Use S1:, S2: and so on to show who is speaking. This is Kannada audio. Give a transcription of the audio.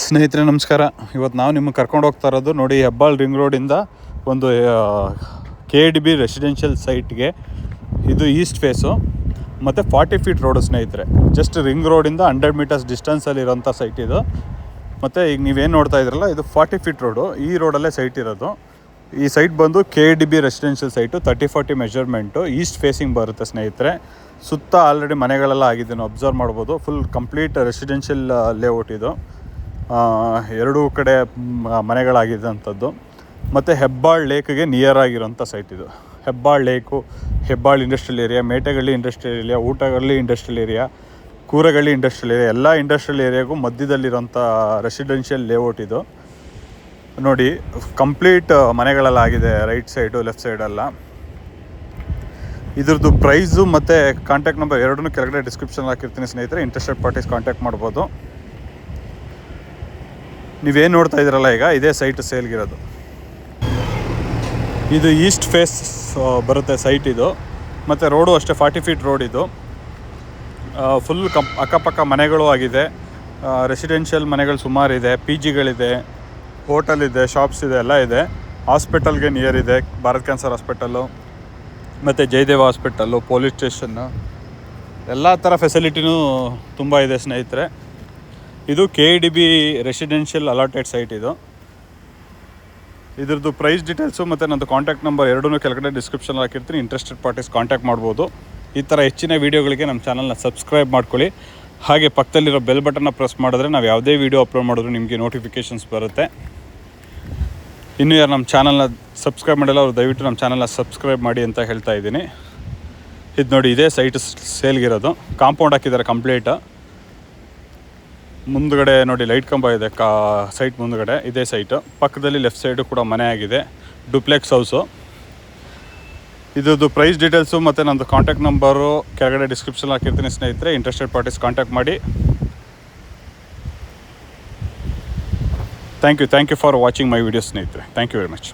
S1: ಸ್ನೇಹಿತರೆ ನಮಸ್ಕಾರ. ಇವತ್ತು ನಾವು ನಿಮಗೆ ಕರ್ಕೊಂಡು ಹೋಗ್ತಾ ಇರೋದು ನೋಡಿ ಹೆಬ್ಬಾಳ್ ರಿಂಗ್ ರೋಡಿಂದ ಒಂದು KDB ರೆಸಿಡೆನ್ಷಿಯಲ್ ಸೈಟ್ಗೆ. ಇದು ಈಸ್ಟ್ ಫೇಸು ಮತ್ತು 40 ಫೀಟ್ ರೋಡು ಸ್ನೇಹಿತರೆ. ಜಸ್ಟ್ ರಿಂಗ್ ರೋಡಿಂದ 100 ಮೀಟರ್ಸ್ ಡಿಸ್ಟೆನ್ಸಲ್ಲಿರೋಂಥ ಸೈಟ್ ಇದು. ಮತ್ತು ಈಗ ನೀವೇನು ನೋಡ್ತಾ ಇದ್ರಲ್ಲ ಇದು 40 ಫೀಟ್ ರೋಡು. ಈ ರೋಡಲ್ಲೇ ಸೈಟ್ ಇರೋದು. ಈ ಸೈಟ್ ಬಂದು KDB residential site 30-40 measurement East facing ಬರುತ್ತೆ ಸ್ನೇಹಿತರೆ. ಸುತ್ತ ಆಲ್ರೆಡಿ ಮನೆಗಳೆಲ್ಲ ಆಗಿದೆ, ನೀವು ಅಬ್ಸರ್ವ್ ಮಾಡ್ಬೋದು. ಫುಲ್ ಕಂಪ್ಲೀಟ್ ರೆಸಿಡೆನ್ಷಿಯಲ್ ಲೇಔಟ್ ಇದು. ಎರಡೂ ಕಡೆ ಮನೆಗಳಾಗಿದೆ ಅಂಥದ್ದು. ಮತ್ತು ಹೆಬ್ಬಾಳ್ ಲೇಕ್ಗೆ ನಿಯರ್ ಆಗಿರೋಂಥ ಸೈಟ್ ಇದು. Hebbal lake, Hebbal industrial area, Metagalli industrial area, Ootagalli industrial area, Kooragalli industrial area, ಎಲ್ಲ ಇಂಡಸ್ಟ್ರಿಯಲ್ ಏರಿಯಾಗೂ ಮಧ್ಯದಲ್ಲಿರೋಂಥ ರೆಸಿಡೆನ್ಷಿಯಲ್ ಲೇಔಟ್ ಇದು. ನೋಡಿ ಕಂಪ್ಲೀಟ್ ಮನೆಗಳೆಲ್ಲ ಆಗಿದೆ, ರೈಟ್ ಸೈಡು ಲೆಫ್ಟ್ ಸೈಡೆಲ್ಲ. ಇದ್ರದ್ದು ಪ್ರೈಸು ಮತ್ತು ಕಾಂಟ್ಯಾಕ್ಟ್ ನಂಬರ್ ಎರಡನ್ನೂ ಕೆಳಗಡೆ ಡಿಸ್ಕ್ರಿಪ್ಷನ್ ಹಾಕಿರ್ತೀನಿ ಸ್ನೇಹಿತರೆ. ಇಂಟ್ರೆಸ್ಟೆಡ್ ಪಾರ್ಟೀಸ್ ಕಾಂಟ್ಯಾಕ್ಟ್ ಮಾಡ್ಬೋದು. ನೀವೇನು ನೋಡ್ತಾ ಇದ್ದೀರಲ್ಲ ಈಗ ಇದೇ ಸೈಟ್ ಸೇಲ್ಗಿರೋದು. ಇದು ಈಸ್ಟ್ ಫೇಸ್ ಬರುತ್ತೆ ಸೈಟ್ ಇದು. ಮತ್ತು ರೋಡು ಅಷ್ಟೇ 40 ಫೀಟ್ ರೋಡ್ ಇದು. ಫುಲ್ ಅಕ್ಕಪಕ್ಕ ಮನೆಗಳು ಆಗಿದೆ. ರೆಸಿಡೆನ್ಷಿಯಲ್ ಮನೆಗಳು ಸುಮಾರಿದೆ, PGಗಳಿದೆ, ಹೋಟೆಲ್ ಇದೆ, ಶಾಪ್ಸ್ ಇದೆ, ಎಲ್ಲ ಇದೆ. ಹಾಸ್ಪಿಟಲ್ಗೆ ನಿಯರ್ ಇದೆ, ಭಾರತ್ ಕ್ಯಾನ್ಸರ್ ಹಾಸ್ಪಿಟಲ್ಲು ಮತ್ತು ಜಯದೇವ ಹಾಸ್ಪಿಟಲ್ಲು, ಪೊಲೀಸ್ ಸ್ಟೇಷನ್ನು, ಎಲ್ಲ ಥರ ಫೆಸಿಲಿಟಿನೂ ತುಂಬ ಇದೆ ಸ್ನೇಹಿತರೆ. ಇದು KDB ರೆಸಿಡೆನ್ಷಿಯಲ್ ಅಲಾಟೆಡ್ ಸೈಟ್ ಇದು. ಇದ್ರದ್ದು ಪ್ರೈಸ್ ಡೀಟೇಲ್ಸು ಮತ್ತು ನನ್ನದು ಕಾಂಟ್ಯಾಕ್ಟ್ ನಂಬರ್ ಎರಡನ್ನೂ ಕೆಳಗಡೆ ಡಿಸ್ಕ್ರಿಪ್ಷನ್ ಹಾಕಿರ್ತೀನಿ. ಇಂಟ್ರೆಸ್ಟೆಡ್ ಪಾರ್ಟೀಸ್ ಕಾಂಟ್ಯಾಕ್ಟ್ ಮಾಡ್ಬೋದು. ಈ ಥರ ಹೆಚ್ಚಿನ ವೀಡಿಯೋಗಳಿಗೆ ನಮ್ಮ ಚಾನಲ್ನ ಸಬ್ಸ್ಕ್ರೈಬ್ ಮಾಡ್ಕೊಳ್ಳಿ. ಹಾಗೆ ಪಕ್ಕದಲ್ಲಿರೋ ಬೆಲ್ ಬಟನ್ನ ಪ್ರೆಸ್ ಮಾಡಿದ್ರೆ ನಾವು ಯಾವುದೇ ವೀಡಿಯೋ ಅಪ್ಲೋಡ್ ಮಾಡಿದ್ರು ನಿಮಗೆ ನೋಟಿಫಿಕೇಷನ್ಸ್ ಬರುತ್ತೆ. ಇನ್ನೂ ಯಾರು ನಮ್ಮ ಚಾನಲ್ನ ಸಬ್ಸ್ಕ್ರೈಬ್ ಮಾಡಿಲ್ಲ ಅವರು ದಯವಿಟ್ಟು ನಮ್ಮ ಚಾನಲ್ನ ಸಬ್ಸ್ಕ್ರೈಬ್ ಮಾಡಿ ಅಂತ ಹೇಳ್ತಾ ಇದ್ದೀನಿ. ಇದು ನೋಡಿ ಇದೇ ಸೈಟ್ ಸೇಲ್ಗಿರೋದು. ಕಾಂಪೌಂಡ್ ಹಾಕಿದ್ದಾರೆ ಕಂಪ್ಲೀಟ್. ಮುಂದುಗಡೆ ನೋಡಿ ಲೈಟ್ ಕಂಬ ಇದೆ ಸೈಟ್ ಮುಂದುಗಡೆ. ಇದೇ ಸೈಟು ಪಕ್ಕದಲ್ಲಿ ಲೆಫ್ಟ್ ಸೈಡು ಕೂಡ ಮನೆ ಆಗಿದೆ, ಡುಪ್ಲೆಕ್ಸ್ ಹೌಸು. ಇದ್ರದ್ದು ಪ್ರೈಸ್ ಡೀಟೇಲ್ಸು ಮತ್ತು ನನ್ನದು ಕಾಂಟ್ಯಾಕ್ಟ್ ನಂಬರು ಕೆಳಗಡೆ ಡಿಸ್ಕ್ರಿಪ್ಷನ್ ಹಾಕಿರ್ತೀನಿ ಸ್ನೇಹಿತರೆ. ಇಂಟ್ರೆಸ್ಟೆಡ್ ಪಾರ್ಟೀಸ್ ಕಾಂಟ್ಯಾಕ್ಟ್ ಮಾಡಿ. Thank you for watching my videos ಸ್ನೇಹಿತರೆ. Thank you very much.